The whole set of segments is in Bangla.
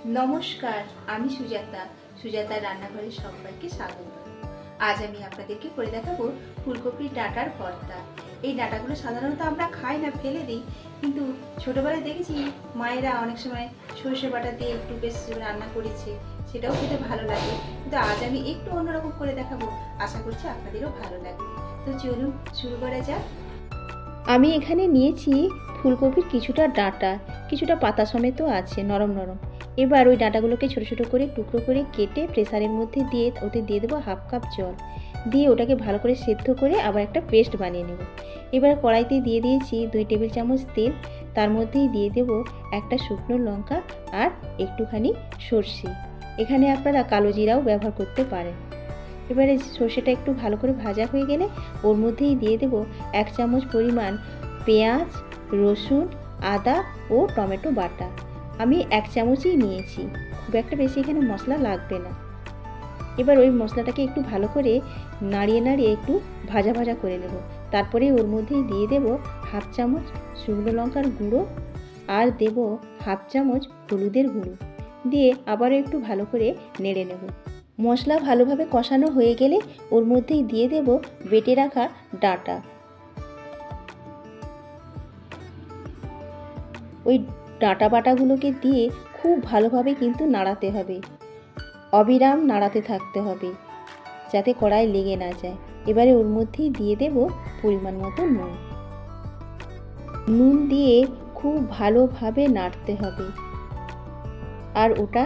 নমস্কার, আমি সুজাতা রান্নাঘরে সবাইকে স্বাগত। আজ আমি আপনাদেরকে করে দেখাবো ফুলকপির ডাঁটার ভর্তা। এই ডাঁটাগুলো সাধারণত আমরা খাই না, ফেলে দিই, কিন্তু ছোটবেলায় দেখেছি মায়েরা অনেক সময় সর্ষে বাটা দিয়ে একটু বেশ রান্না করেছে, সেটাও খেতে ভালো লাগে। কিন্তু আজ আমি একটু অন্যরকম করে দেখাবো, আশা করছি আপনাদেরও ভালো লাগবে। তো চলুন শুরু করা যাক। আমি এখানে নিয়েছি ফুলকপির কিছুটা ডাঁটা, কিছুটা পাতা সমেতও আছে নরম নরম। এবার ওই ডাঁটাগুলোকে ছোটো ছোটো করে টুকরো করে কেটে প্রেসারের মধ্যে দিয়ে ওতে দিয়ে দেবো হাফ কাপ জল, দিয়ে ওটাকে ভালো করে সেদ্ধ করে আবার একটা পেস্ট বানিয়ে নেব। এবার কড়াইতে দিয়ে দিয়েছি 2 টেবিল চামচ তেল, তার মধ্যেই দিয়ে দেব একটা শুকনো লঙ্কা আর একটুখানি সর্ষে। এখানে আপনারা কালো জিরাও ব্যবহার করতে পারেন। এবারে সর্ষেটা একটু ভালো করে ভাজা হয়ে গেলে ওর মধ্যেই দিয়ে দেব 1 চামচ পরিমাণ পেঁয়াজ, রসুন, আদা ও টমেটো বাটা। আমি 1 চামচই নিয়েছি, খুব একটা বেশি এখানে মশলা লাগবে না। এবার ওই মশলাটাকে একটু ভালো করে নাড়িয়ে নাড়িয়ে একটু ভাজা ভাজা করে নেব। তারপরে ওর মধ্যেই দিয়ে দেব হাফ চামচ শুকনো লঙ্কার গুঁড়ো আর দেব হাফ চামচ হলুদের গুঁড়ো, দিয়ে আবারও একটু ভালো করে নেড়ে নেব। মশলা ভালোভাবে কষানো হয়ে গেলে ওর মধ্যেই দিয়ে দেব বেটে রাখা ডাঁটা। ওই ডাঁটা বাটাগুলোকে দিয়ে খুব ভালোভাবে কিন্তু নাড়াতে হবে, অবিরাম নাড়াতে থাকতে হবে যাতে কড়াই লেগে না যায়। এবারে ওর মধ্যেই দিয়ে দেব পরিমাণ মতো নুন দিয়ে খুব ভালোভাবে নাড়তে হবে, আর ওটা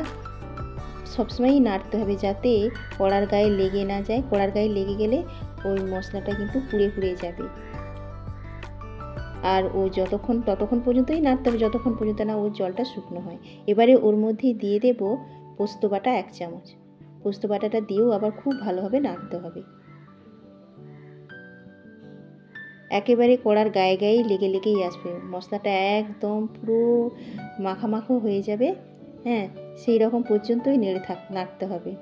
সবসময়ই নাড়তে হবে যাতে কড়ার গায়ে লেগে না যায়। কড়ার গায়ে লেগে গেলে ওই মশলাটা কিন্তু পুড়ে পুড়ে যাবে। আর ও ততক্ষণ পর্যন্তই নাড়তে হবে যতক্ষণ পর্যন্ত না ওর জলটা শুকনো হয়। এবারে ওর মধ্যে দিয়ে দেব পোস্ত বাটা 1 চামচ। পোস্ত বাটাটা দিয়েও আবার খুব ভালোভাবে নাড়তে হবে, একেবারে কড়ার গায়ে গায়েই লেগেই আসবে। মশলাটা একদম পুরো মাখা হয়ে যাবে, হ্যাঁ, সেই রকম পর্যন্তই নাড়তে হবে।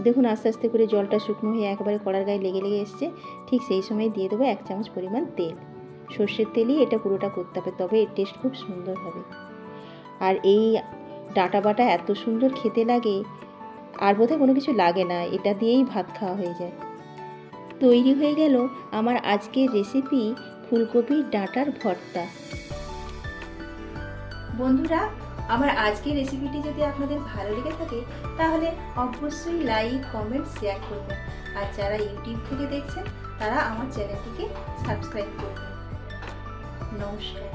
দেখুন আস্তে আস্তে করে জলটা শুকনো হয়ে একেবারে কড়ার গায়ে লেগে এসছে। ঠিক সেই সময় দিয়ে দেবো 1 চামচ পরিমাণ তেল। সর্ষের তেলই এটা পুরোটা করতে হবে, তবে এর টেস্ট খুব সুন্দর হবে। আর এই ডাঁটা বাটা এত সুন্দর খেতে লাগে, আর বোধহয় কোনো কিছু লাগে না, এটা দিয়েই ভাত খাওয়া হয়ে যায়। তৈরি হয়ে গেল আমার আজকের রেসিপি ফুলকপির ডাঁটার ভর্তা। বন্ধুরা, আমার আজকের রেসিপিটি যদি আপনাদের ভালো লেগে থাকে তাহলে অবশ্যই লাইক, কমেন্ট, শেয়ার করবেন। আর যারা ইউটিউব থেকে দেখছেন তারা আমার চ্যানেলটিকে সাবস্ক্রাইব করবেন। নমস্কার।